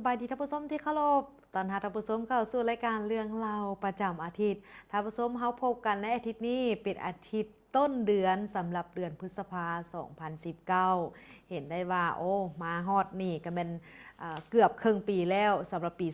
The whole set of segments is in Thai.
บายดีท่านผู้ชมที่เคารพตอนท่านผู้ชมเข้าสู่รายการเรื่องเล่าประจำอาทิตย์ท่านผู้ชมเฮาพบกันในอาทิตย์นี้เป็นอาทิตย์ต้นเดือนสำหรับเดือนพฤษภาคม2019เห็นได้ว่าโอ้มาฮอดนี่ก็เป็นเกือบครึ่งปีแล้วสำหรับปี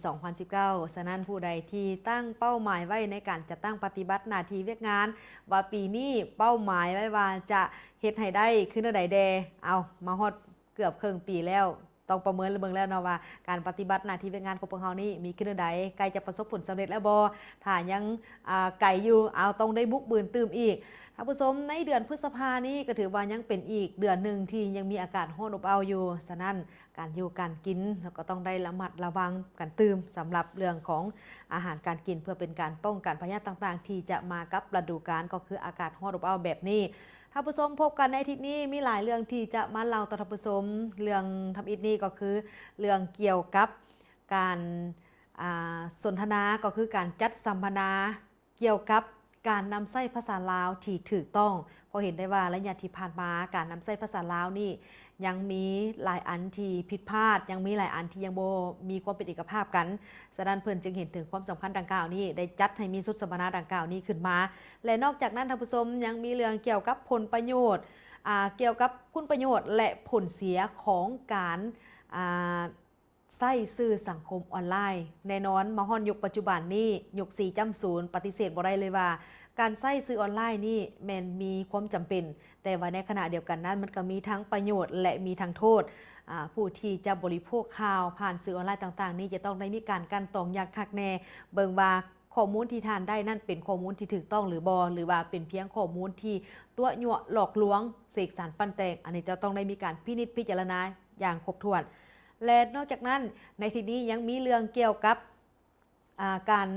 2019 ฉะนั้นผู้ใดที่ตั้งเป้าหมายไว้ในการจะตั้งปฏิบัติหน้าที่เวียกงานว่าปีนี้เป้าหมายไว้ว่าจะเฮ็ดให้ได้ขึ้นใดแดเอามาฮอดเกือบครึ่งปีแล้วต้องประเมินเบิ่งแล้วเนาะว่าการปฏิบัติหน้าที่เป็นงานของพวกเรานี่มีขึ้นใดใกล้จะประสบผลสำเร็จแล้วบ่ถ้ายังไกลอยู่เอาต้องได้บุกบืนตื่มอีกท่านผู้ชมในเดือนพฤษภานี้ก็ถือว่ายังเป็นอีกเดือนหนึ่งที่ยังมีอากาศร้อนอบอ้าวอยู่ฉะนั้นการอยู่การกินเราก็ต้องได้ระมัดระวังกันตื่มสำหรับเรื่องของอาหารการกินเพื่อเป็นการป้องกันพยาธิต่างๆที่จะมากับฤดูกาลก็คืออากาศร้อนอบอ้าวแบบนี้ท่านผู้ชมพบกันในอาทิตย์นี้มีหลายเรื่องที่จะมาเล่าต่อท่านผู้ชมเรื่องทำอิฐนี้ก็คือเรื่องเกี่ยวกับการสนทนาก็คือการจัดสัมมนาเกี่ยวกับการนำใช้ภาษาลาวที่ถูกต้องพอเห็นได้ว่าระยะที่ผ่านมาการนำใช้ภาษาลาวนี่ยังมีหลายอันที่ผิดพลาดยังมีหลายอันที่ยังโบมีความเป็นเอกภาพกันฉะนั้นเพื่อนจึงเห็นถึงความสำคัญดังกล่าวนี้ได้จัดให้มีสุดสัมมนาดังกล่าวนี้ขึ้นมาและนอกจากนั้นท่านผู้ชมยังมีเรื่องเกี่ยวกับผลประโยชน์เกี่ยวกับคุณประโยชน์และผลเสียของการใช้สื่อสังคมออนไลน์แน่นอนมาฮอนยุคปัจจุบันนี้ยุค4.0ปฏิเสธบ่ได้เลยว่าการใช้สื่อออนไลน์นี่แมันมีความจำเป็นแต่ว่าในขณะเดียวกันนั้นมันก็มีทั้งประโยชน์และมีทั้งโทษผู้ที่จะบริโภคข่าวผ่านสื่อออนไลน์ต่างๆนี่จะต้องได้มีการกันตองอย่างคักแน่เบิ่งว่าข้อมูลที่ทานได้นั่นเป็นข้อมูลที่ถูกต้องหรือบหรือว่าเป็นเพียงข้อมูลที่ตัวยั่วหลอกลวงเสกสรรปั้นแต่งอันนี้จะต้องได้มีการพินิจพิจารณาอย่างครบถ้วนและนอกจากนั้นในที่นี้ยังมีเรื่องเกี่ยวกับการ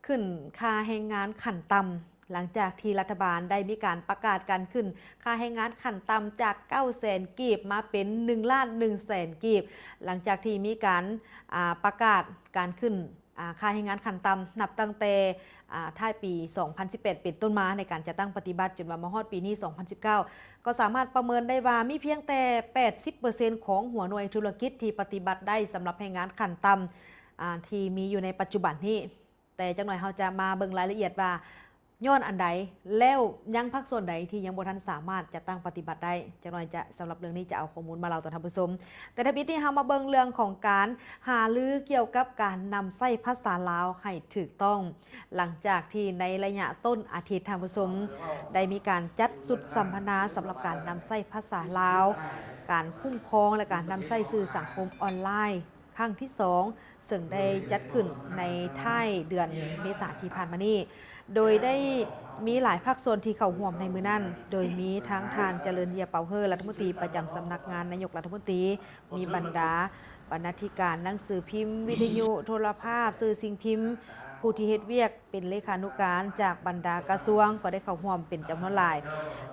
ขึ้นค่าแรงงานขั้นต่ำหลังจากที่รัฐบาลได้มีการประกาศการขึ้นค่าแรงงานขั้นต่ำจาก 900,000 กีบมาเป็น 1,100,000 กีบหลังจากที่มีการประกาศการขึ้นค่าแรงงานขั้นต่ำนับตั้งแต่ท้ายปี 2018 เป็นต้นมาในการจะตั้งปฏิบัติจนมาฮอดปีนี้ 2019 ก็สามารถประเมินได้ว่ามีเพียงแต่ 80% ของหัวหน่วยธุรกิจที่ปฏิบัติได้สำหรับแรงงานขั้นต่ำที่มีอยู่ในปัจจุบันนี้แต่จังหน่อยเราจะมาเบิ่งรายละเอียดว่าย้อนอันใดแล้วยังภาคส่วนใดที่ยังบ่ทันสามารถจะตั้งปฏิบัติได้จังหน่อยจะสำหรับเรื่องนี้จะเอาข้อมูลมาเล่าต่อท่านผู้ชมแต่ถ้าพี่ที่เฮามาเบิ่งเรื่องของการหารือเกี่ยวกับการนำใช้ภาษาลาวให้ถูกต้องหลังจากที่ในระยะต้นอาทิตย์ท่านผู้ชมได้มีการจัดสุดสัมมนาสำหรับการนำใช้ภาษาลาวการคุ้มครองและการนำใช้สื่อสังคมออนไลน์ครั้งที่2ซึ่งได้จัดขึ้นในท้ายเดือนเมษายนที่ผ่านมานี้โดยได้มีหลายภาคส่วนที่เข้าร่วมในมือนั้นโดยมีทั้งทานเจริญเยียเปาเฮอรัฐมนตรีประจำสำนักงานนายกรัฐมนตรีมีบรรดาบรรณาธิการหนังสือพิมพ์วิทยุโทรภาพสื่อสิ่งพิมพ์ผู้ที่เฮ็ดเวียกเป็นเลขานุการจากบรรดากระทรวงก็ได้เข้าร่วมเป็นจำนวนหลาย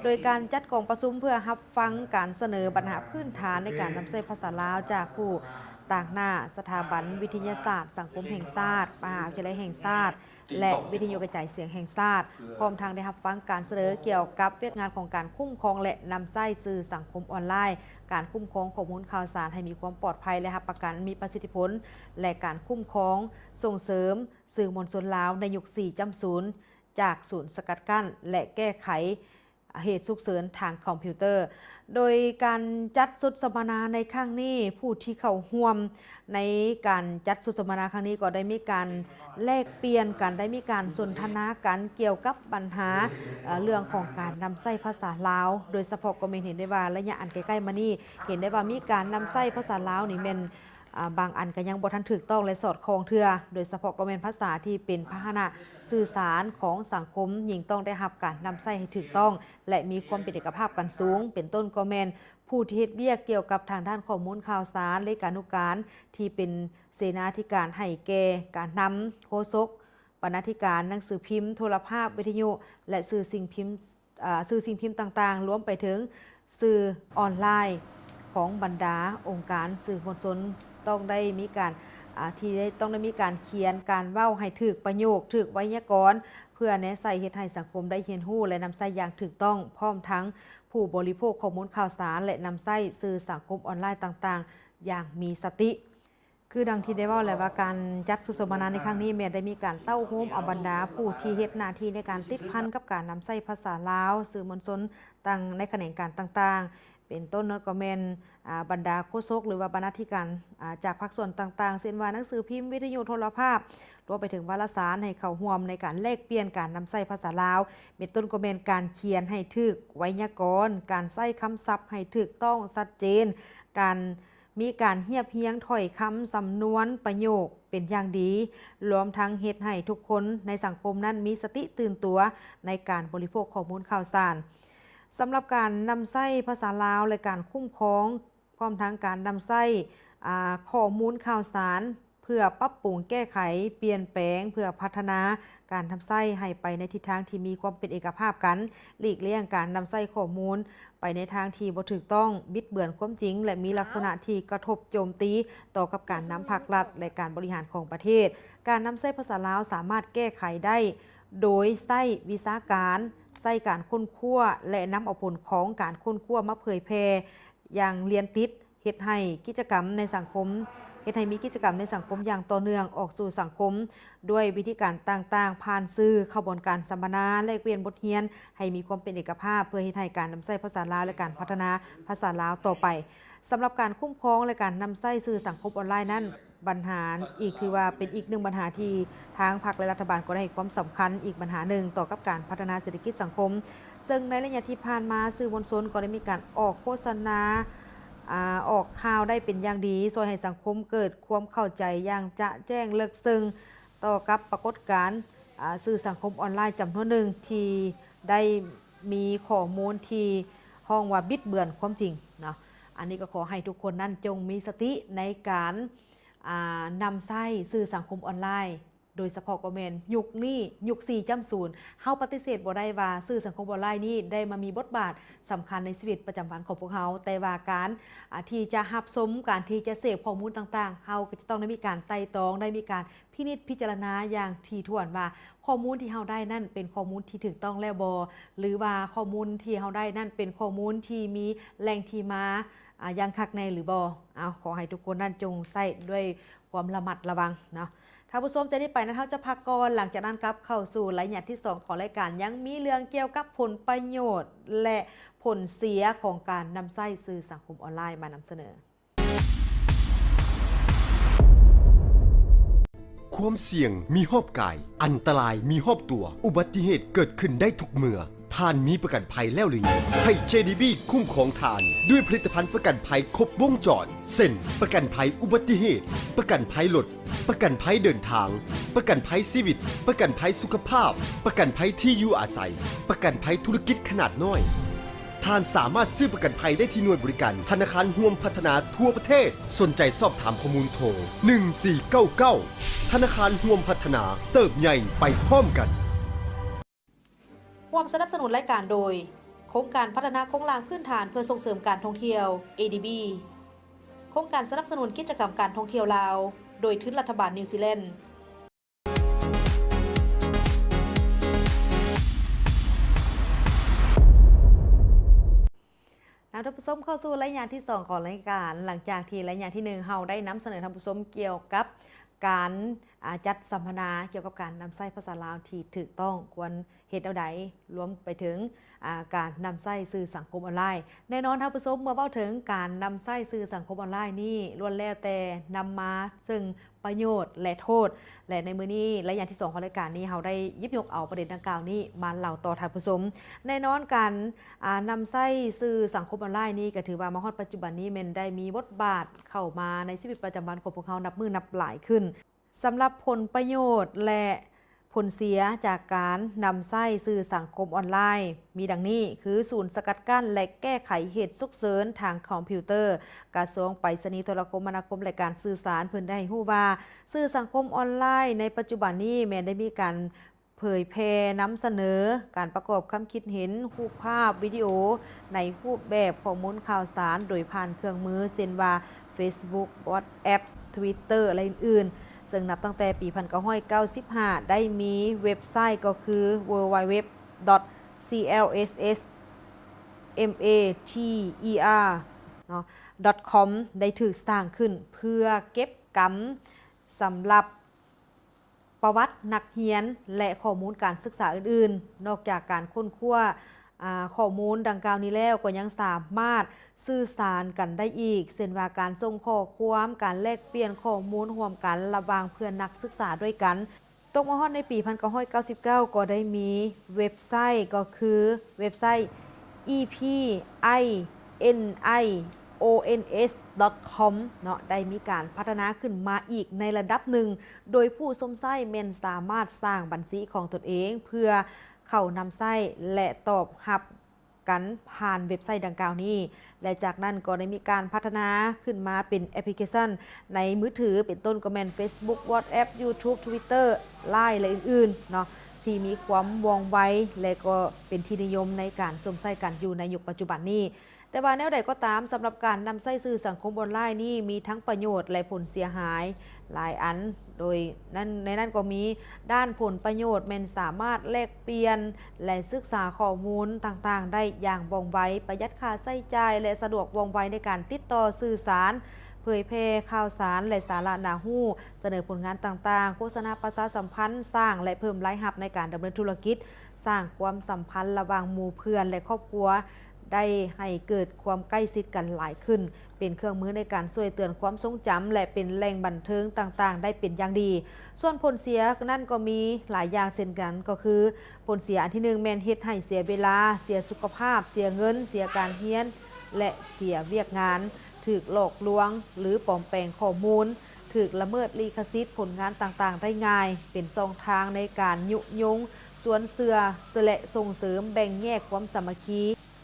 โดยการจัดกองประชุมเพื่อรับฟังการเสนอปัญหาพื้นฐานในการนำใช้ภาษาลาวจากผู้ต่างหน้าสถาบันวิทยาศาสตร์สังคมแห่งชาติมหาวิทยาลัยแห่งชาติและวิทยุกระจายเสียงแห่งชาติพร้อมทางได้รับฟังการเสนอเกี่ยวกับเวียกงานของการคุ้มครองและนำใช้สื่อสังคมออนไลน์การคุ้มครองข้อมูลข่าวสารให้มีความปลอดภัยและรับประกันมีประสิทธิผลและการคุ้มครองส่งเสริมสื่อมวลชนลาวในยุค 4.0 จากศูนย์สกัดกั้นและแก้ไขเหตุฉุกเฉินทางคอมพิวเตอร์โดยการจัดสุดสัมมนาในครั้งนี้ผู้ที่เข้าร่วมในการจัดสุดสัมมนาครั้งนี้ก็ได้มีการแลกเปลี่ยนกันได้มีการสนทนากันเกี่ยวกับปัญหาเรื่องของการนำใช้ภาษาลาวโดยเฉพาะก็เห็นได้ว่าระยะอันใกล้ๆมานี้เห็นได้ว่ามีการนำใช้ภาษาลาวนี่เป็นบางอันก็ยังบ่ทันถูกต้องและสอดคล้องเทื่อโดยเฉพาะก็เป็นภาษาที่เป็นพาหนะสื่อสารของสังคมยิ่งต้องได้รับการนำใช้ให้ถูกต้องและมีความเป็นเอกภาพกันสูงเป็นต้นก็แม่นผู้ที่เฮ็ดเวียกเกี่ยวกับทางด้านข้อมูลข่าวสารเลขานุการที่เป็นเสนาธิการให้แก่การนำโฆษกบรรณาธิการหนังสือพิมพ์โทรภาพวิทยุและสื่อสิ่งพิมพ์ต่างๆรวมไปถึงสื่อออนไลน์ของบรรดาองค์การสื่อมวลชนต้องได้มีการต้องได้มีการเขียนการเว้าให้ถูกประโยคถูกไวยากรณ์เพื่อแนะใส่เฮ็ดให้สังคมได้เรียนรู้และนำใช้อย่างถูกต้องพร้อมทั้งผู้บริโภคข้อมูลข่าวสารและนำใช้สื่อสังคมออนไลน์ต่างๆอย่างมีสติ คือดังที่ได้เว้าแหละว่าการจัดสุสมนาในครั้งนี้แม่ได้มีการเต้าโฮมเอาบรรดาผู้ที่เฮ็ดหน้าที่ในการติดพันกับการนำใช้ภาษาลาวสื่อมวลชนต่างในแขนงการต่างๆเป็นต้นนั้นก็แม่นบรรดาโฆษกหรือว่าบรรณาธิการจากภาคส่วนต่างๆเช่นว่าหนังสือพิมพ์วิทยุโทรภาพรวมไปถึงวารสารให้เข้าร่วมในการแลกเปลี่ยนการนำใช้ภาษาลาวเป็นต้นก็แม่นการเขียนให้ถูกไวยากรณ์การใช้คำศัพท์ให้ถูกต้องชัดเจนการมีการเรียบเรียงถ้อยคำสำนวนประโยคเป็นอย่างดีรวมทั้งเฮ็ดให้ทุกคนในสังคมนั้นมีสติตื่นตัวในการบริโภคข้อมูลข่าวสารสำหรับการนำใช้ภาษาลาวและการคุ้มครองพร้อมทั้งการนำใช้ข้อมูลข่าวสารเพื่อปรับปรุงแก้ไขเปลี่ยนแปลงเพื่อพัฒนาการทำไส้ให้ไปในทิศทางที่มีความเป็นเอกภาพกันหลีกเลี่ยงการนำไส้ข้อมูลไปในทางที่บ่ถูกต้องบิดเบือนความจริงและมีลักษณะที่กระทบโจมตีต่อกับการนำภาครัฐและการบริหารของประเทศการนำไส้ภาษาลาวสามารถแก้ไขได้โดยไส้วิชาการไส้การค้นคว้าและนำเอาผลของการค้นคว้ามาเผยแพร่อย่างเรียนติดเฮ็ดให้กิจกรรมในสังคมเฮ็ดให้มีกิจกรรมในสังคมอย่างต่อเนื่องออกสู่สังคมด้วยวิธีการต่างๆผ่านสื่อขบวนการสัมมนาแลกเปลี่ยนบทเรียนให้มีความเป็นเอกภาพเพื่อเฮ็ดให้การนำใช้ภาษาลาวและการพัฒนาภาษาลาวต่อไปสำหรับการคุ้มครองและการนำใช้สื่อสังคมออนไลน์นั้นปัญหาอีกถือว่าเป็นอีกหนึ่งปัญหาที่ทางพรรคและรัฐบาลก็ได้ให้ความสำคัญอีกปัญหาหนึ่งต่อกับการพัฒนาเศรษฐกิจสังคมซึ่งในระยะที่ผ่านมาสื่อมวลชนก็ได้มีการออกโฆษณาออกข่าวได้เป็นอย่างดีช่วยให้สังคมเกิดความเข้าใจอย่างจะแจ้งเลิกซึ่งต่อกับปรากฏการณ์สื่อสังคมออนไลน์จำนวนหนึ่งที่ได้มีข้อมูลที่ห้องว่าบิดเบือนความจริงเนาะอันนี้ก็ขอให้ทุกคนนั้นจงมีสติในการนำใช้สื่อสังคมออนไลน์โดยเฉพาะก็แม่นยุคนี้ยุค 4.0 เฮาปฏิเสธบ่ได้ว่าสื่อสังคมออนไลน์นี้ได้มามีบทบาทสำคัญในชีวิตประจำวันของพวกเฮาแต่ว่าการที่จะรับชมการที่จะเสพข้อมูลต่างๆเฮาก็จะต้องได้มีการไต่ตรองได้มีการพินิจพิจารณาอย่างถี่ถ้วนว่าข้อมูลที่เฮาได้นั่นเป็นข้อมูลที่ถูกต้องแล้วบ่หรือว่าข้อมูลที่เฮาได้นั่นเป็นข้อมูลที่มีแหล่งที่มาอย่างคักแน่หรือบ่ขอให้ทุกคนนั้นจงใช้ด้วยความระมัดระวังเนาะถ้าผู้ชมจะได้ไปนะเขาจะพักก่อนหลังจากนั้นครับเข้าสู่รายละเอียดที่2ของรายการยังมีเรื่องเกี่ยวกับผลประโยชน์และผลเสียของการนำใช้สื่อสังคมออนไลน์มานำเสนอความเสี่ยงมีรอบกายอันตรายมีรอบตัวอุบัติเหตุเกิดขึ้นได้ทุกเมื่อท่านมีประกันภัยแล้วหรือยังให้ JDB คุ้มครองท่านด้วยผลิตภัณฑ์ประกันภัยครบวงจรเช่นประกันภัยอุบัติเหตุประกันภัยรถประกันภัยเดินทางประกันภัยชีวิตประกันภัยสุขภาพประกันภัยที่อยู่อาศัยประกันภัยธุรกิจขนาดน้อยท่านสามารถซื้อประกันภัยได้ที่หน่วยบริการธนาคารร่วมพัฒนาทั่วประเทศสนใจสอบถามข้อมูลโทร1499ธนาคารร่วมพัฒนาเติบใหญ่ไปพร้อมกันร่วมสนับสนุนรายการโดยโครงการพัฒนาโครงสร้างพื้นฐานเพื่อส่งเสริมการท่องเที่ยว ADB โครงการสนับสนุนกิจกรรมการท่องเที่ยวลาวโดยทุนรัฐบาลนิวซีแลนด์ท่านผู้ชมเข้าสู่รายงานที่2ของรายการหลังจากที่รายงานที่1เฮาได้นำเสนอท่านผู้ชมเกี่ยวกับการจัดสัมมนาเกี่ยวกับการนำใช้ภาษาลาวที่ถูกต้องควรเฮ็ดเอาใดรวมไปถึงการนำใช้สื่อสังคมออนไลน์แน่นอนท่านผู้ชมเมื่อเว้าถึงการนำใช้สื่อสังคมออนไลน์นี่ล้วนแล้วแต่นำมาซึ่งประโยชน์และโทษและในมื้อนี้รายงานที่2ของรายการนี้เฮาได้หยิบยกเอาประเด็นดังกล่าวนี้มาเล่าต่อท่านผู้ชมแน่นอนการนำใช้สื่อสังคมออนไลน์นี่ก็ถือว่ามาฮอดปัจจุบันนี้แม่นได้มีบทบาทเข้ามาในชีวิตประจำวันของพวกเฮานับมือนับหลายขึ้นสำหรับผลประโยชน์และผลเสียจากการนำใช้สื่อสังคมออนไลน์มีดังนี้คือศูนย์สกัดกั้นและแก้ไขเหตุฉุกเฉินทางคอมพิวเตอร์กระทรวงไปรษณีย์โทรคมนาคมและการสื่อสารเพิ่นได้ฮู้ว่าสื่อสังคมออนไลน์ในปัจจุบันนี้แม้ได้มีการเผยแพร่นำเสนอการประกอบความคิดเห็นรูปภาพวิดีโอในรูปแบบข้อมูลข่าวสารโดยผ่านเครื่องมือเช่นว่า Facebook WhatsApp Twitter อะไรอื่นๆซึ่งนับตั้งแต่ปี 1995 ได้มีเว็บไซต์ก็คือ www.clssmater.com ได้ถูกสร้างขึ้นเพื่อเก็บ กรรมสำหรับประวัตินักเรียนและข้อมูลการศึกษาอื่นๆนอกจากการค้นคว้าข้อมูลดังกล่าวนี้แล้วก็ยังสามารถสื่อสารกันได้อีกเช่นว่าการส่งข้อความการแลกเปลี่ยนข้อมูลร่วมกันระหว่างเพื่อนนักศึกษาด้วยกันตกมาฮอดในปี 1999 ก็ได้มีเว็บไซต์ก็คือเว็บไซต์ epinions.com เนาะได้มีการพัฒนาขึ้นมาอีกในระดับหนึ่งโดยผู้สมไส้เมนสามารถสร้างบัญชีของตนเองเพื่อเข้านำไส้และตอบรับกันผ่านเว็บไซต์ดังกล่าวนี้และจากนั้นก็ได้มีการพัฒนาขึ้นมาเป็นแอปพลิเคชันในมือถือเป็นต้นก็แม่น Facebook WhatsApp YouTube Twitter Line และอื่นๆเนาะที่มีความว่องไวและก็เป็นที่นิยมในการสวมใส่กันอยู่ในยุคปัจจุบันนี้แต่ว่าแนวใดก็ตามสำหรับการนำใส่สื่อสังคมออนไลน์นี่มีทั้งประโยชน์และผลเสียหายหลายอันโดยในนั้นก็มีด้านผลประโยชน์แม่นสามารถแลกเปลี่ยนและศึกษาข้อมูลต่างๆได้อย่างว่องไวประหยัดค่าใช้จ่ายและสะดวกว่องไวในการติดต่อสื่อสารเผยแพร่ข่าวสารและสาระน่ารู้เสนอผลงานต่างๆโฆษณาประชาสัมพันธ์สร้างและเพิ่มรายรับในการดำเนินธุรกิจสร้างความสัมพันธ์ระหว่างหมู่เพื่อนและครอบครัวได้ให้เกิดความใกล้ชิดกันหลายขึ้นเป็นเครื่องมือในการช่วยเตือนความทรงจำและเป็นแหล่งบันเทิงต่างๆได้เป็นอย่างดีส่วนผลเสียนั่นก็มีหลายอย่างเช่นกันก็คือผลเสียอันที่1แม่นเฮ็ดให้เสียเวลาเสียสุขภาพเสียเงินเสียการเรียนและเสียเวียกงานถูกหลอกลวงหรือปลอมแปลงข้อมูลถูกละเมิดลิขสิทธิ์ผลงานต่างๆได้ง่ายเป็นช่องทางในการยุยงสวนเสือและส่งเสริมแบ่งแยกความสามัคคี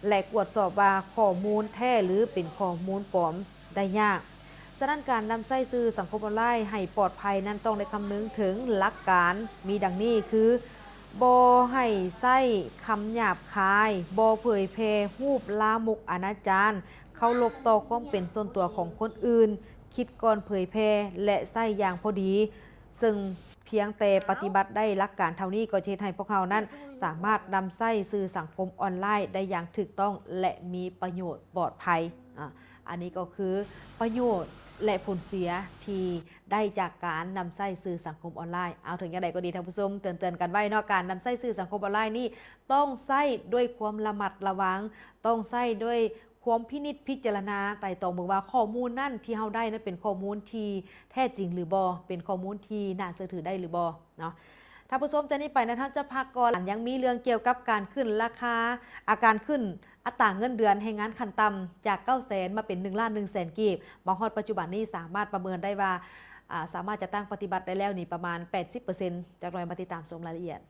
และตรวจสอบว่าข้อมูลแท้หรือเป็นข้อมูลปลอมได้ยากฉะนั้นการนำใช้สื่อสังคมออนไลน์ให้ปลอดภัยนั้นต้องได้คำนึงถึงหลักการมีดังนี้คือบ่ให้ใช้คำหยาบคายบ่เผยแพร่รูปลามกอนาจารเคารพต่อความเป็นส่วนตัวของคนอื่นคิดก่อนเผยแพร่และใช้อย่างพอดีซึ่งเพียงแต่ปฏิบัติได้หลักการเท่านี้ก็จะให้พวกเขานั้นสามารถนำใช้สื่อสังคมออนไลน์ได้อย่างถูกต้องและมีประโยชน์ปลอดภัยอันนี้ก็คือประโยชน์และผลเสียที่ได้จากการนำใช้สื่อสังคมออนไลน์เอาถึงอย่างไรก็ดีท่านผู้ชมเตือนกันไว้เนาะการนำใช้สื่อสังคมออนไลน์นี่ต้องใช้ด้วยความระมัดระวังต้องใช้ด้วยความพินิจพิจารณาไต่ตองบอกว่าข้อมูลนั่นที่เราได้นั้นเป็นข้อมูลที่แท้จริงหรือบ่เป็นข้อมูลที่น่าเชื่อถือได้หรือบ่เนาะถ้าผู้ชมจะนี่ไปนะท่านจะพักก่อนยังมีเรื่องเกี่ยวกับการขึ้นราคาอาการขึ้นอัตราเงินเดือนแรงงานขั้นต่ำจาก 900,000 มาเป็น 1,100,000 กีบบางฮอดปัจจุบันนี้สามารถประเมินได้ว่าสามารถจะตั้งปฏิบัติได้แล้วนี่ประมาณ 80% จากรอยมาติดตามชมรายละเอียด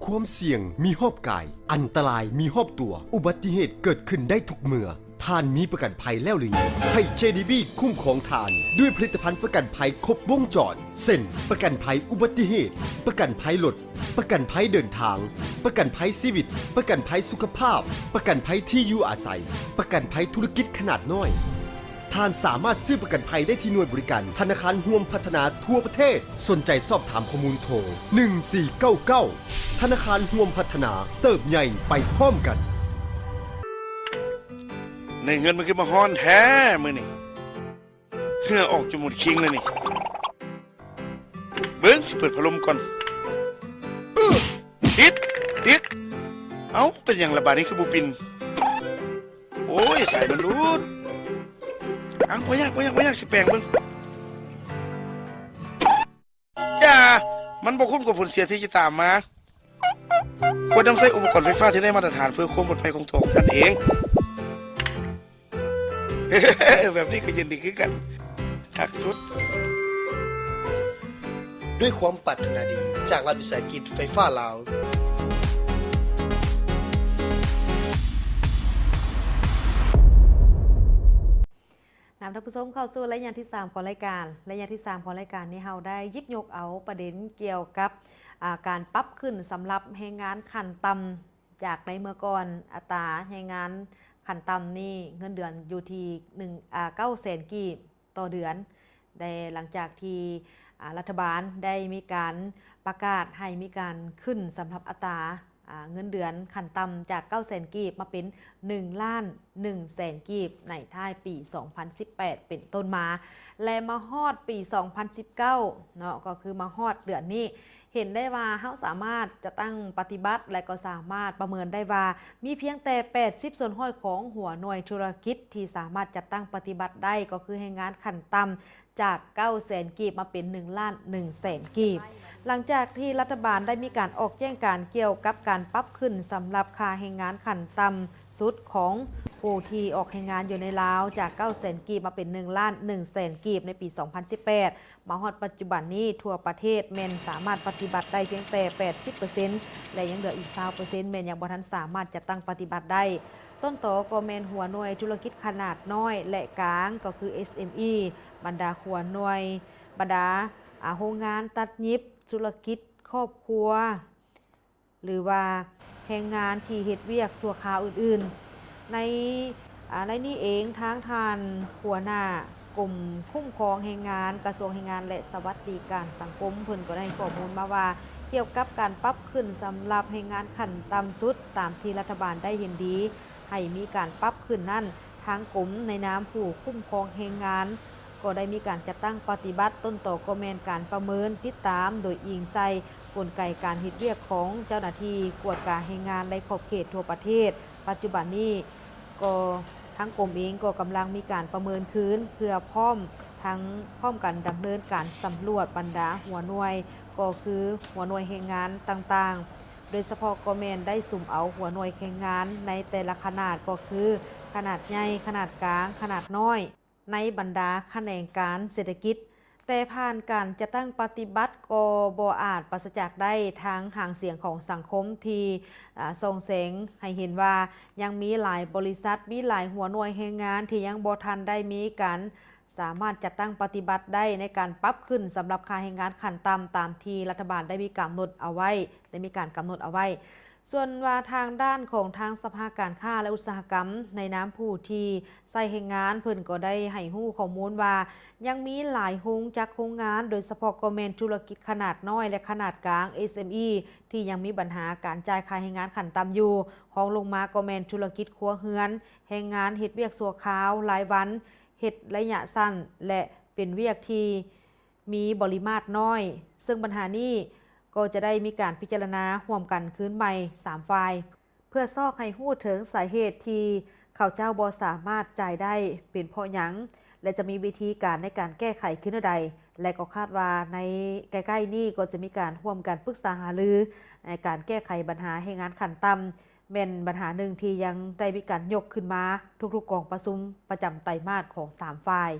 ความเสี่ยงมีหอบกายอันตรายมีหอบตัวอุบัติเหตุเกิดขึ้นได้ทุกเมื่อท่านมีประกันภัยแล้วหรือยังให้ JDB คุ้มครองท่านด้วยผลิตภัณฑ์ประกันภัยครบวงจรเช่นประกันภัยอุบัติเหตุประกันภัยรถประกันภัยเดินทางประกันภัยชีวิตประกันภัยสุขภาพประกันภัยที่อยู่อาศัยประกันภัยธุรกิจขนาดน้อยท่านสามารถซื้อประกันภัยได้ที่หน่วยบริการธนาคารห่วมพัฒนาทั่วประเทศสนใจสอบถามข้อมูลโทร1499ธนาคารห่วมพัฒนาเติบใหญ่ไปพร้อมกันในเงินมันขึ้นมาฮ้อนแท้มือนี่เหื่อออกจมูกคิงเลยนี่เบิ้งสิเปิดพัดลมก่อนติดเอ้าเป็นอย่างระบาดนี้คือบูปินโอ้ยสายมันรูดอ้าวบ่ยากสิแปลงเบิ้งจ้ามันบ่คุ้มกับผลเสียที่จะตามมาควรนำใช้อุปกรณ์ไฟฟ้าที่ได้มาตรฐานเพื่อความปลอดภัยของตัวของท่านเองแบบนี้ก็ยินดีขึ้นกันทักสุดด้วยความปรารถนาดีจากรัฐวิสาหกิจไฟฟ้าลาวนำท่านผู้ชมเข้าสู่ระยะที่3ของรายการระยะที่3ของรายการนี้เราได้หยิบยกเอาประเด็นเกี่ยวกับการปรับขึ้นสำหรับแรงงานขั้นต่ำจากในเมื่อก่อนอัตราแรงงานขั้นต่ำนี่เงินเดือนอยู่ที่900,000 กีบต่อเดือนได้หลังจากที่รัฐบาลได้มีการประกาศให้มีการขึ้นสำหรับอัตรา เงินเดือนขั้นต่ำจาก 900,000 กีบมาเป็น 1,100,000 กีบในท้ายปี 2018 เป็นต้นมาและมาฮอดปี 2019 เนาะก็คือมาฮอดเดือนนี้เห็นได้ว่าเฮาสามารถจะตั้งปฏิบัติและก็สามารถประเมินได้ว่ามีเพียงแต่ 80 ส่วนห้อยของหัวหน่วยธุรกิจที่สามารถจัดตั้งปฏิบัติได้ก็คือให้งานขั้นต่ำจาก 900,000 กีบมาเป็น 1,100,000 กีบหลังจากที่รัฐบาลได้มีการออกแจ้งการเกี่ยวกับการปรับขึ้นสำหรับค่าแรงงานขั้นต่ำสุดของผู้ที่ออกแรงงานอยู่ในลาวจาก 900,000 กีบมาเป็น 1,100,000 กีบในปี 2018 มาฮอดปัจจุบันนี้ทั่วประเทศแม่นสามารถปฏิบัติได้เพียงแต่ 80% และยังเหลืออีก 20% แม่นยังบ่ทันสามารถจะตั้งปฏิบัติได้ต้นตอก็แม่นหัวหน่วยธุรกิจขนาดน้อยและกลางก็คือ SME บรรดาหัวหน่วยบรรดาโรงงานตัดเย็บธุรกิจครอบครัวหรือว่าแรงงานที่เฮ็ดเวียกชั่วคราวอื่นๆในนี้เองทางท่านหัวหน้ากรมคุ้มครองแรงงานกระทรวงแรงงานและสวัสดิการสังคมเพิ่นก็ได้ข้อมูลมาว่าเกี่ยวกับการปรับขึ้นสำหรับแรงงานขั้นต่ำสุดตามที่รัฐบาลได้เห็นดีให้มีการปรับขึ้นนั้นทางกรมในนามผู้คุ้มครองแรงงานก็ได้มีการจัดตั้งปฏิบัติต้นต่อก็แม่นการประเมินติดตามโดยอิงใส่กลไกการเฮ็ดเวียกของเจ้าหน้าที่กวดการแรงงานในขอบเขตทั่วประเทศปัจจุบันนี้ก็ทั้งกรมเองก็กำลังมีการประเมินคืนเพื่อพร้อมกันดำเนินการสำรวจบรรดาหัวหน่วยก็คือหัวหน่วยแรงงานต่างๆโดยเฉพาะก็แม่นได้สุ่มเอาหัวหน่วยแรงงานในแต่ละขนาดก็คือขนาดใหญ่ขนาดกลางขนาดน้อยในบรรดาแขนงการเศรษฐกิจแต่ผ่านการจะตั้งปฏิบัติก็บ่อาจปราศจากได้ทางห่างเสียงของสังคมที่ส่งเสริมให้เห็นว่ายังมีหลายบริษัทมีหลายหัวหน่วยแรงงานที่ยังบ่ทันได้มีการสามารถจัดตั้งปฏิบัติได้ในการปรับขึ้นสำหรับค่าแรงงานขั้นต่ำตามที่รัฐบาลได้มีการกำหนดเอาไว้ส่วนว่าทางด้านของทางสภาการค้าและอุตสาหกรรมในน้ำผู้ที่ใส่แรงงานเพิ่นก็ได้ให้ฮู้ข้อมูลว่ายังมีหลายโรงงานโดยเฉพาะก็แม่นธุรกิจขนาดน้อยและขนาดกลาง SME ที่ยังมีปัญหาการจ่ายค่าแรงงานขั้นต่ำอยู่ของลงมาก็แม่นธุรกิจครัวเรือนแรงงานเฮ็ดเวียกชั่วคราวรายวันเฮ็ดระยะสั้นและเป็นเวียกที่มีปริมาตรน้อยซึ่งปัญหานี้ก็จะได้มีการพิจารณาร่วมกันคืนใหม่3ฝ่ายเพื่อซอกให้ฮู้ถึงสาเหตุที่เขาเจ้าบ่สามารถจ่ายได้เป็นเพราะหยังและจะมีวิธีการในการแก้ไขขึ้นใดและก็คาดว่าในใกล้ๆนี้ก็จะมีการร่วมกันปรึกษาหารือในการแก้ไขปัญหาแรงงานขั้นต่ำเป็นปัญหาหนึ่งที่ยังได้มีการยกขึ้นมาทุกๆกองประชุมประจำไตรมาสของ3ฝ่าย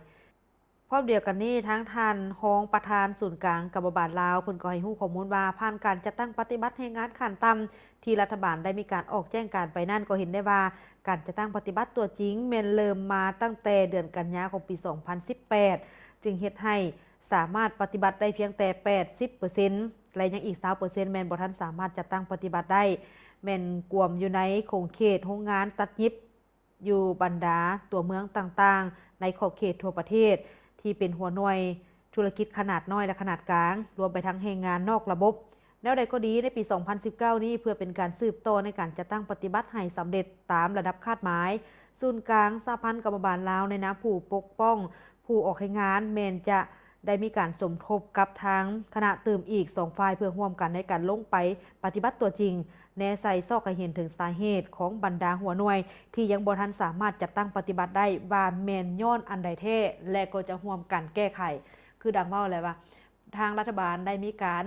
พร้อมเดียวกันนี้ทั้งท่านรองประธานศูนย์กลางกรรมบาลลาวเพิ่นก็ให้ฮู้ข้อมูลว่าผ่านการจัดตั้งปฏิบัติแรงงานขั้นต่ำที่รัฐบาลได้มีการออกแจ้งการไปนั่นก็เห็นได้ว่าการจัดตั้งปฏิบัติตัวจริงแม่นเริ่มมาตั้งแต่เดือนกันยายนของปี 2018 จึงเฮ็ดให้สามารถปฏิบัติได้เพียงแต่ 80% และยังอีก 20% แม่นบ่ทันสามารถจัดตั้งปฏิบัติได้แม่นกวมอยู่ในโครงเขตโรงงานตัดเย็บอยู่บรรดาตัวเมืองต่างๆในขอบเขตทั่วประเทศที่เป็นหัวหน่วยธุรกิจขนาดน้อยและขนาดกลางรวมไปทั้งแรงงานนอกระบบแล้วใดก็ดีในปี 2019 นี้เพื่อเป็นการสืบต่อในการจัดตั้งปฏิบัติให้สำเร็จตามระดับคาดหมายศูนย์กลางสหพันธ์กรรมบาลลาวในนามผู้ปกป้องผู้ออกแรงงานแม้นจะได้มีการสมทบกับทางคณะตื่มอีก2ฝ่ายเพื่อร่วมกันในการลงไปปฏิบัติตัวจริงแนใส่ซอกให้เห็นถึงสาเหตุของบรรดาหัวหน่วยที่ยังบ่ทันสามารถจัดตั้งปฏิบัติได้ว่าแม่นย้อนอันใดแท้และก็จะร่วมกันแก้ไขคือดังเว้าแล้วว่าทางรัฐบาลได้มีการ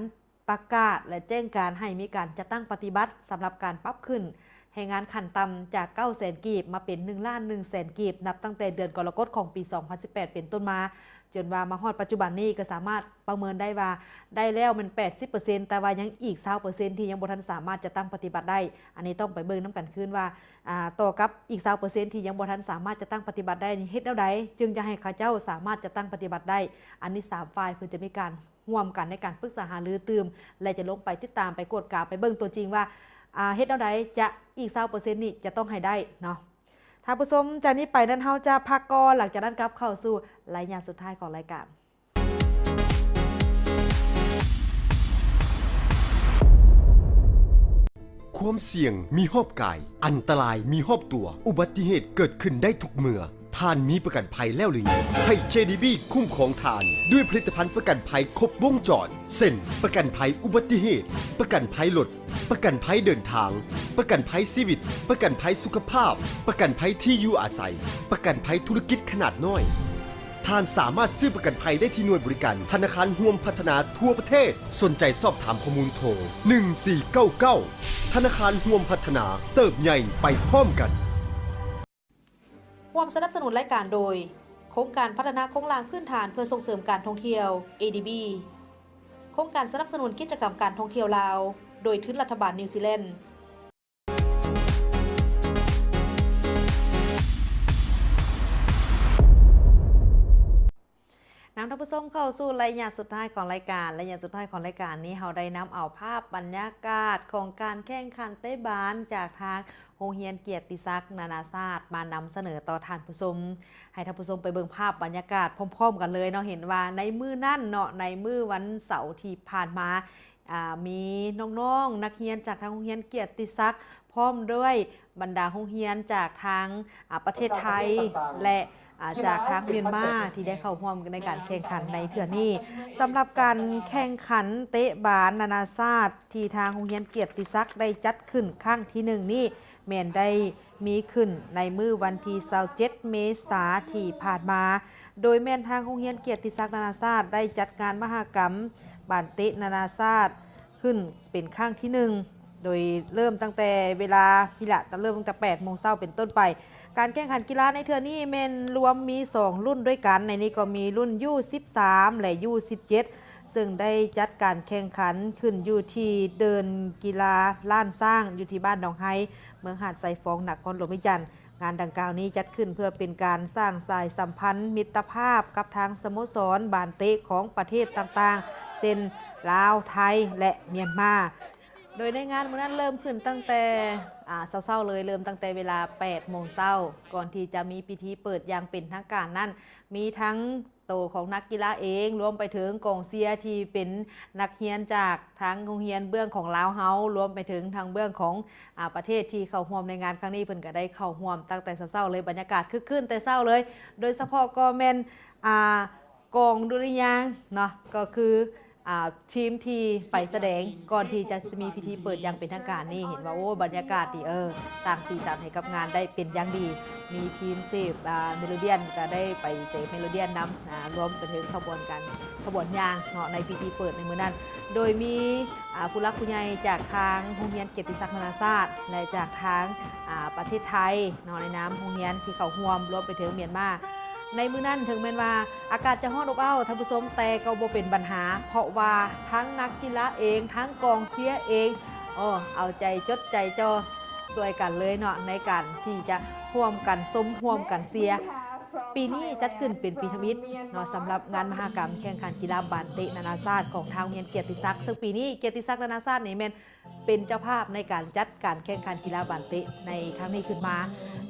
ประกาศและแจ้งการให้มีการจัดตั้งปฏิบัติสำหรับการปรับขึ้นแรงงานขั้นต่ำจาก 900,000 กีบมาเป็น 1,100,000 กีบนับตั้งแต่เดือนกรกฎาคมของปี 2018 เป็นต้นมาจนว่ามาฮอดปัจจุบันนี้ก็สามารถประเมินได้ว่าได้แล้วมัน 80% แต่ว่ายังอีก 20% ที่ยังบ่ทันสามารถจะตั้งปฏิบัติได้อันนี้ต้องไปเบิ่งนำกันคืนว่าต่อกับอีก 20% ที่ยังบ่ทันสามารถจะตั้งปฏิบัติได้นี่เฮ็ดแนวใดจึงจะให้เขาเจ้าสามารถจะตั้งปฏิบัติได้อันนี้3ฝ่ายเพิ่นจะมีการร่วมกันในการปรึกษาหารือตื่มและจะลงไปติดตามไปกวดกาไปเบิ่งตัวจริงว่าเฮ็ดแนวใดจะอีก 20% นี่จะต้องให้ได้เนาะท่านผู้ชมจากนี้ไปนั้นเฮาจะพักก่อนหลังจากนั้นกลับเข้าสู่รายงานสุดท้ายของรายการ ความเสี่ยงมีหอบกาย อันตรายมีหอบตัว อุบัติเหตุเกิดขึ้นได้ทุกเมื่อท่านมีประกันภัยแล้วหรือยังให้ JDB คุ้มครองท่านด้วยผลิตภัณฑ์ประกันภัยครบวงจรเช่นประกันภัยอุบัติเหตุ ประกันภัยรถประกันภัยเดินทาง ประกันภัยชีวิต ประกันภัยสุขภาพ ประกันภัยที่อยู่อาศัย ประกันภัยธุรกิจขนาดน้อยท่านสามารถซื้อประกันภัยได้ที่หน่วยบริการธนาคารห่วมพัฒนาทั่วประเทศสนใจสอบถามข้อมูลโทร1499ธนาคารห่วมพัฒนาเติบใหญ่ไปพร้อมกันร่วมสนับสนุนรายการโดยโครงการพัฒนาโครงสร้างพื้นฐานเพื่อส่งเสริมการท่องเที่ยว ADB โครงการสนับสนุนกิจกรรมการท่องเที่ยวลาวโดยทุนรัฐบาลนิวซีแลนด์นำท่านผู้ชมเข้าสู่รายงานสุดท้ายของรายการรายงานสุดท้ายของรายการนี้เราได้นำเอาภาพบรรยากาศของการแข่งขันเตะบาสจากทางโรงเรียนเกียรติศักดิ์นานาชาติมานำเสนอต่อท่านผู้ชมให้ท่านผู้ชมไปเบิ่งภาพบรรยากาศพร้อมๆกันเลยเนาะเห็นว่าในมื้อนั่นเนาะในมื้อวันเสาร์ที่ผ่านมามีน้องๆนักเรียนจากทางโรงเรียนเกียรติศักดิ์พร้อมด้วยบรรดาโรงเรียนจากทางประเทศไทยและจากทางเมียนมาที่ได้เข้าร่วมในการแข่งขันในเทื่อนี้สำหรับการแข่งขันเตะบาสนานาชาติที่ทางโรงเรียนเกียรติศักดิ์ได้จัดขึ้นครั้งที่1นี้แม่นได้มีขึ้นในมื้อวันที่27เมษายนที่ผ่านมาโดยแม่นทางโรงเรียนเกียรติศักดิ์นานาชาติได้จัดงานมหกรรมบาสเตะนานาชาติขึ้นเป็นครั้งที่1โดยเริ่มตั้งแต่เวลาพิละเริ่มตั้งแต่8 โมงเช้าเป็นต้นไปการแข่งขันกีฬาในเทื่อนี้แม่นรวมมี2รุ่นด้วยกันในนี้ก็มีรุ่น U13 และ U17 ซึ่งได้จัดการแข่งขันขึ้นอยู่ที่เดินกีฬาล้านสร้างอยู่ที่บ้านหนองไฮเมืองหาดไซฟองนครหลวงวิจันทร์งานดังกล่าวนี้จัดขึ้นเพื่อเป็นการสร้างสายสัมพันธ์มิตรภาพกับทางสโมสรบาสเตะของประเทศต่างๆเช่นลาวไทยและเมียนมาโดยในงานมื้อนั้นเริ่มขึ้นตั้งแต่เช้าๆเลยเริ่มตั้งแต่เวลา8 โมงเช้าก่อนที่จะมีพิธีเปิดอย่างเป็นทางการนั้นมีทั้งโตของนักกีฬาเองรวมไปถึงกองเชียร์ที่เป็นนักเรียนจากทั้งโรงเรียนเบื้องของลาวเฮารวมไปถึงทางเบื้องของประเทศที่เข้าร่วมในงานครั้งนี้เพิ่นก็ได้เข้าร่วมตั้งแต่เช้าๆเลยบรรยากาศคึกคืนแต่เช้าเลยโดยเฉพาะก็แม่นกองดุริยางค์เนาะก็คือทีมที่ไปแสดงก่อนที่จะมีพิธีเปิดอย่างเป็นทางการนี่เห็นว่าโอ้บรรยากาศดีต่างสีสันให้กับงานได้เป็นอย่างดีมีทีมเซฟเมโลเดียนก็ได้ไปเซฟเมโลเดียนนำรวมไปถึงขบวนยางเนาะในพิธีเปิดในมื้อนั้นโดยมีผู้รักผู้ใหญ่จากทางโรงเรียนเกียรติศักดิ์นานาชาติและจากทางประเทศไทยเนาะในน้ำโรงเรียนที่เขาร่วมรวมไปถึงเมียนมาในมื้อนั้นถึงแม้ว่าอากาศจะร้อนอบอ้าวท่านผู้ชมแต่ก็บ่เป็นปัญหาเพราะว่าทั้งนักกีฬาเองทั้งกองเชียร์เองเอาใจจดใจจ่อช่วยกันเลยเนาะในการที่จะร่วมกันซุ้มร่วมกันเชียร์ปีนี้จัดขึ้นเป็นปีทมิตรเนาะสำหรับงานมหกรรมแข่งขันกีฬาบาสเตะนานาชาติของทางโรงเรียนเกียรติศักดิ์ซึ่งปีนี้เกียรติศักดิ์นานาชาตินี่แม่นเป็นเจ้าภาพในการจัดการแข่งขันกีฬาบาสเตะในครั้งนี้ขึ้นมา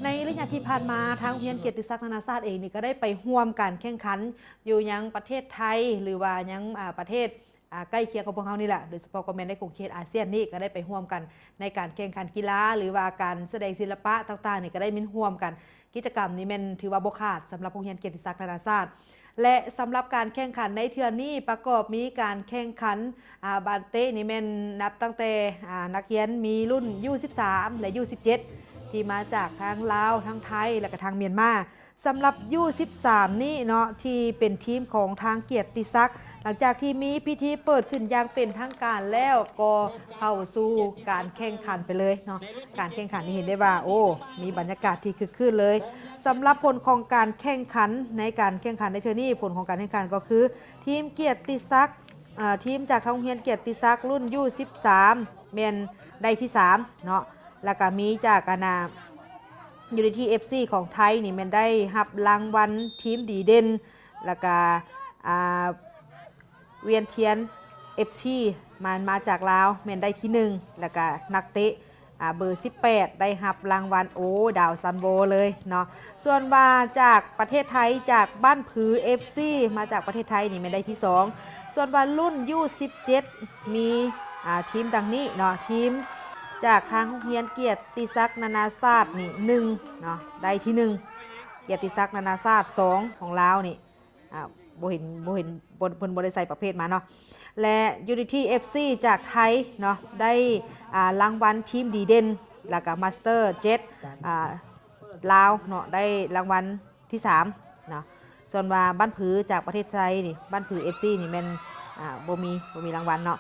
ในระยะที่ผ่านมาทางโรงเรียนเกียรติศักดิ์นานาชาติเองนี่ก็ได้ไปร่วมการแข่งขันอยู่ยังประเทศไทยหรือว่ายังประเทศใกล้เคียงกับพวกเขานี่แหละโดยเฉพาะก็แม่นในกลุ่มเขตอาเซียนนี่ก็ได้ไปร่วมกันในการแข่งขันกีฬาหรือว่าการแสดงศิลปะต่างๆนี่ก็ได้มีร่วมกันกิจกรรมนี้มันถือว่าบ่ขาดสำหรับโรงเรียนเกียรติศักดิ์นานาชาติและสำหรับการแข่งขันในเทื่อนี้ประกอบมีการแข่งขันบาสเตะนี่แม่นนับตั้งแต่นักเรียนมีรุ่น U13 และ U17 ที่มาจากทางลาวทั้งไทยและก็ทางเมียนมาสำหรับ U13 นี่เนาะที่เป็นทีมของทางเกียรติศักดิ์หลังจากที่มีพิธีเปิดขึ้นอย่างเป็นทางการแล้วก็เข้าสู่การแข่งขันไปเลยเนาะการแข่งขันนี่เห็นได้ว่ามีบรรยากาศที่คึกคืนเลยสำหรับผลของการแข่งขันในการแข่งขันในเทอร์นี่ผลของการแข่งขันก็คือทีมเกียรติศักดิ์ทีมจากทางโรงเรียนเกียรติศักดิ์รุ่น U13 เมียนได้ที่3เนาะแล้วก็มีจากยูนิตี้ FC ของไทยนี่มันได้รับรางวัลทีมดีเด่นแล้วก็เวียนเทียน FC มาจากลาวมันได้ที่1แล้วก็นักเตะเบอร์18ได้รับรางวัลดาวซันโบเลยเนาะส่วนว่าจากประเทศไทยจากบ้านผือ FC มาจากประเทศไทยนี่มันได้ที่2ส่วนว่ารุ่น U17 มีทีมดังนี้เนาะทีม จากทางโรงเรียนเกียรติศักดิ์นานาชาตินี่1เนาะได้ที่1เกียรติศักดิ์นานาชาติ2ของลาวนี่บ่เห็นเพิ่นบ่ได้ใส่ประเภทมาเนาะและ Unity FC จากไทยเนาะได้รางวัลทีมดีเด่นแล้วก็มาสเตอร์7ลาวเนาะได้รางวัลที่3เนาะส่วนว่าบ้านผือจากประเทศไทยนี่บ้านผือ FC นี่แม่นบ่มีรางวัลเนาะ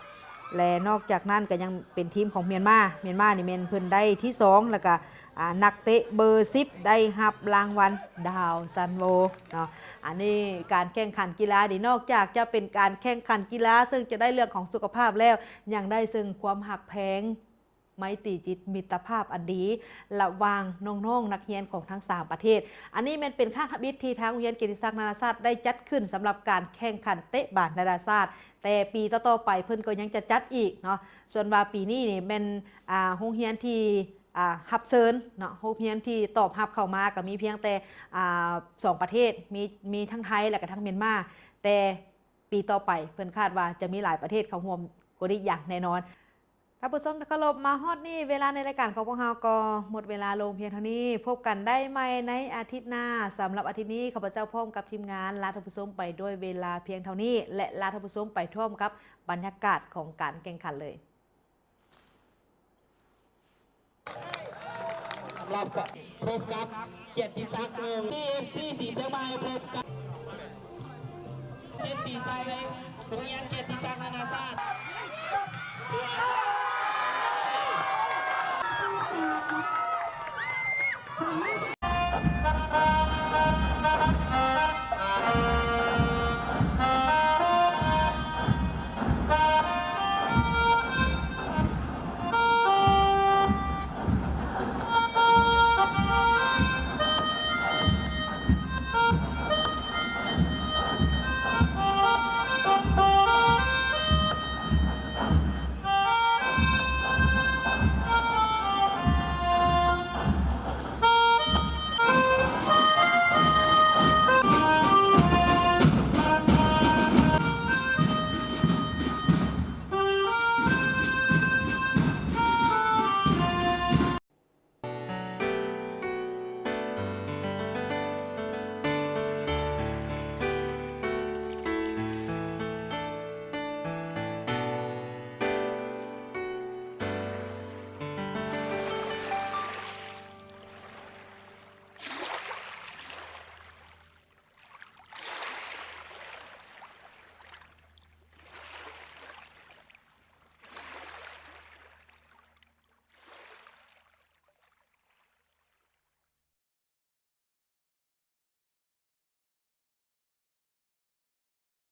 และนอกจากนั้นก็ยังเป็นทีมของเมียนมานี่แม่นเพิ่นได้ที่2แล้วก็นักเตะเบอร์10ได้รับรางวัลดาวซันโวเนาะอันนี้การแข่งขันกีฬานี่นอกจากจะเป็นการแข่งขันกีฬาซึ่งจะได้เรื่องของสุขภาพแล้วยังได้ซึ่งความหักแพงไมตรีจิตมิตรภาพอันดีระหว่างน้องๆนักเรียนของทั้ง3ประเทศอันนี้มันเป็นข้างทบิดที่ทางโรงเรียนเกียรติศักดิ์นานาชาติได้จัดขึ้นสำหรับการแข่งขันเตะบาสนานาชาติแต่ปีต่อๆไปเพิ่นก็ยังจะจัดอีกเนาะส่วนว่าปีนี้นี่เป็นโรงเรียนที่ฮับเซิร์นเนาะโรงเรียนที่ตอบรับเข้ามาก็มีเพียงแต่2ประเทศมีทั้งไทยและก็ทั้งเมียนมาแต่ปีต่อไปเพิ่นคาดว่าจะมีหลายประเทศเข้าร่วมกว่านี้อย่างแน่นอนท่านผู้ชมที่เคารพมาฮอดนี่เวลาในรายการของพวกเราก็หมดเวลาลงเพียงเท่านี้พบกันได้ใหม่ในอาทิตย์หน้าสำหรับอาทิตย์นี้ข้าพเจ้าพร้อมกับทีมงานลาท่านผู้ชมไปด้วยเวลาเพียงเท่านี้และลาท่านผู้ชมไปพร้อมกับบรรยากาศของการแข่งขันเลยเราพบกับเกียรติศักดิ์TFC สีเชียงใหม่พบกับเกียรติศักดิ์โรงเรียนเกียรติศักดิ์นานาชาติ